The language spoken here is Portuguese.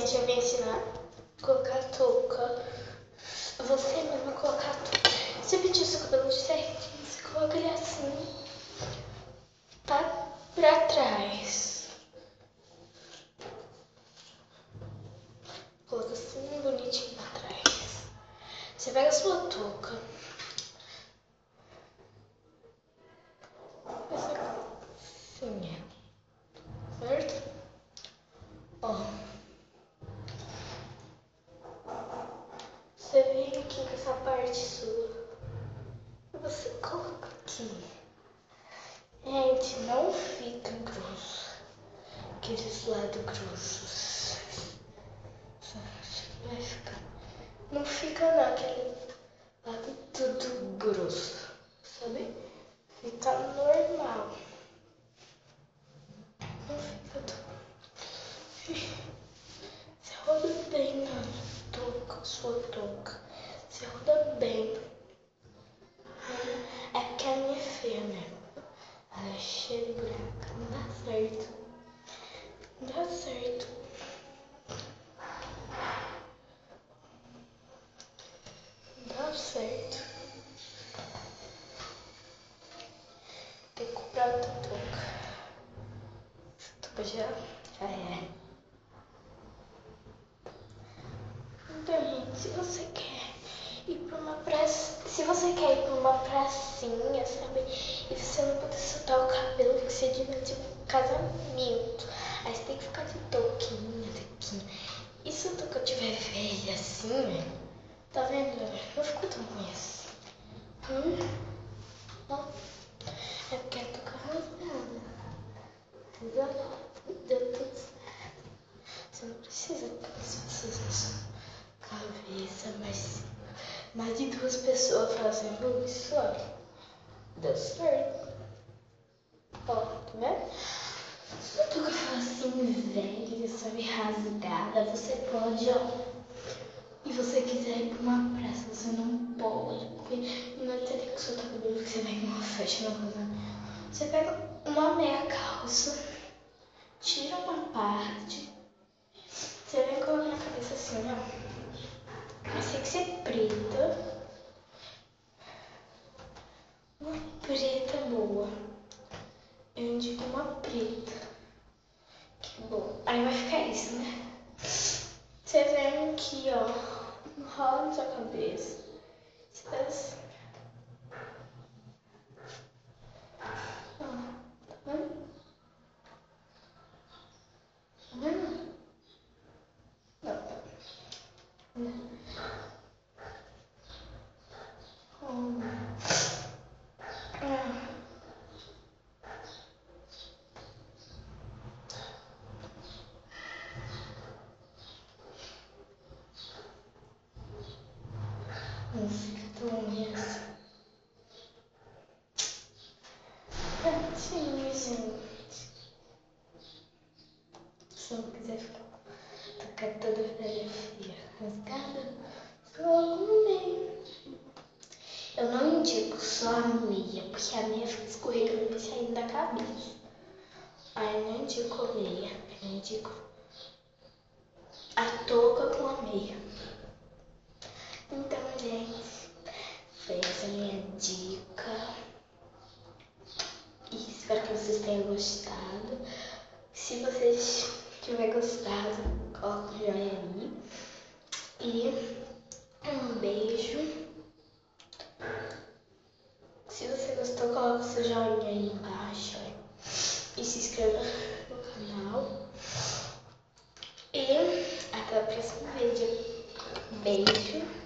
gente vai me ensinar a colocar a touca. Você mesmo colocar a touca. Você penteia o seu cabelo certinho, você coloca ele assim, pra trás. Coloca assim, bonitinho pra trás. Você pega a sua touca. Assim, certo? Ó. Você vem aqui com essa parte sua. Você coloca aqui. Gente, não fica grosso. Aqueles lados grossos. Vai ficar. Não fica não, aquele lado tudo grosso. Sabe? Fica normal. Não fica tudo. Você roda bem na touca, sua touca. Você roda bem. É porque a minha é feia mesmo. Ela é cheia de buraco. Não dá certo. Não dá certo. Não dá certo. Tem que comprar outra touca. Essa touca já é. Então, gente, se você quer ir pra uma praça, se você quer ir pra uma pracinha, sabe? E você não pode soltar o cabelo porque você devia ter um casamento. Aí você tem que ficar de touquinha daqui. E se a touca tiver velha assim, tá vendo? Não ficou tão ruim assim. Ó. É porque a touca rasgada. Deu tudo certo. Você não precisa ter as pessoas na sua cabeça, mas mais de 2 pessoas fazendo isso, ó. Deu certo. Ó, tá vendo? Se a touca for assim, velha, sabe, rasgada, você pode, ó. E você quiser ir pra uma praça, você não pode, porque não vai ter que soltar o cabelo, porque você vai em uma festa, uma coisa. Você pega uma meia calça, tira uma parte, você vem colocar na cabeça assim, ó. Mas tem que ser preta. Uma preta boa. Eu indico uma preta. Que boa. Aí vai ficar isso, né? Você vem aqui, ó. Enrola na sua cabeça. Você faz assim. Ó. Tá vendo? Tá vendo? Não, tá. Não fica tão ruim assim. Prontinho, gente. Se não quiser ficar toda velha, feia, rasgada, coloca no meio. Eu não indico só a meia, porque a meia fica escorregando e saindo da cabeça. Aí eu não indico a meia, eu indico a touca com a meia. Então, gente, foi essa minha dica. E espero que vocês tenham gostado. Se vocês tiverem gostado, coloca o joinha aí. E um beijo. Se você gostou, coloca o seu joinha aí embaixo. E se inscreva no canal. E até o próximo vídeo. Beijo.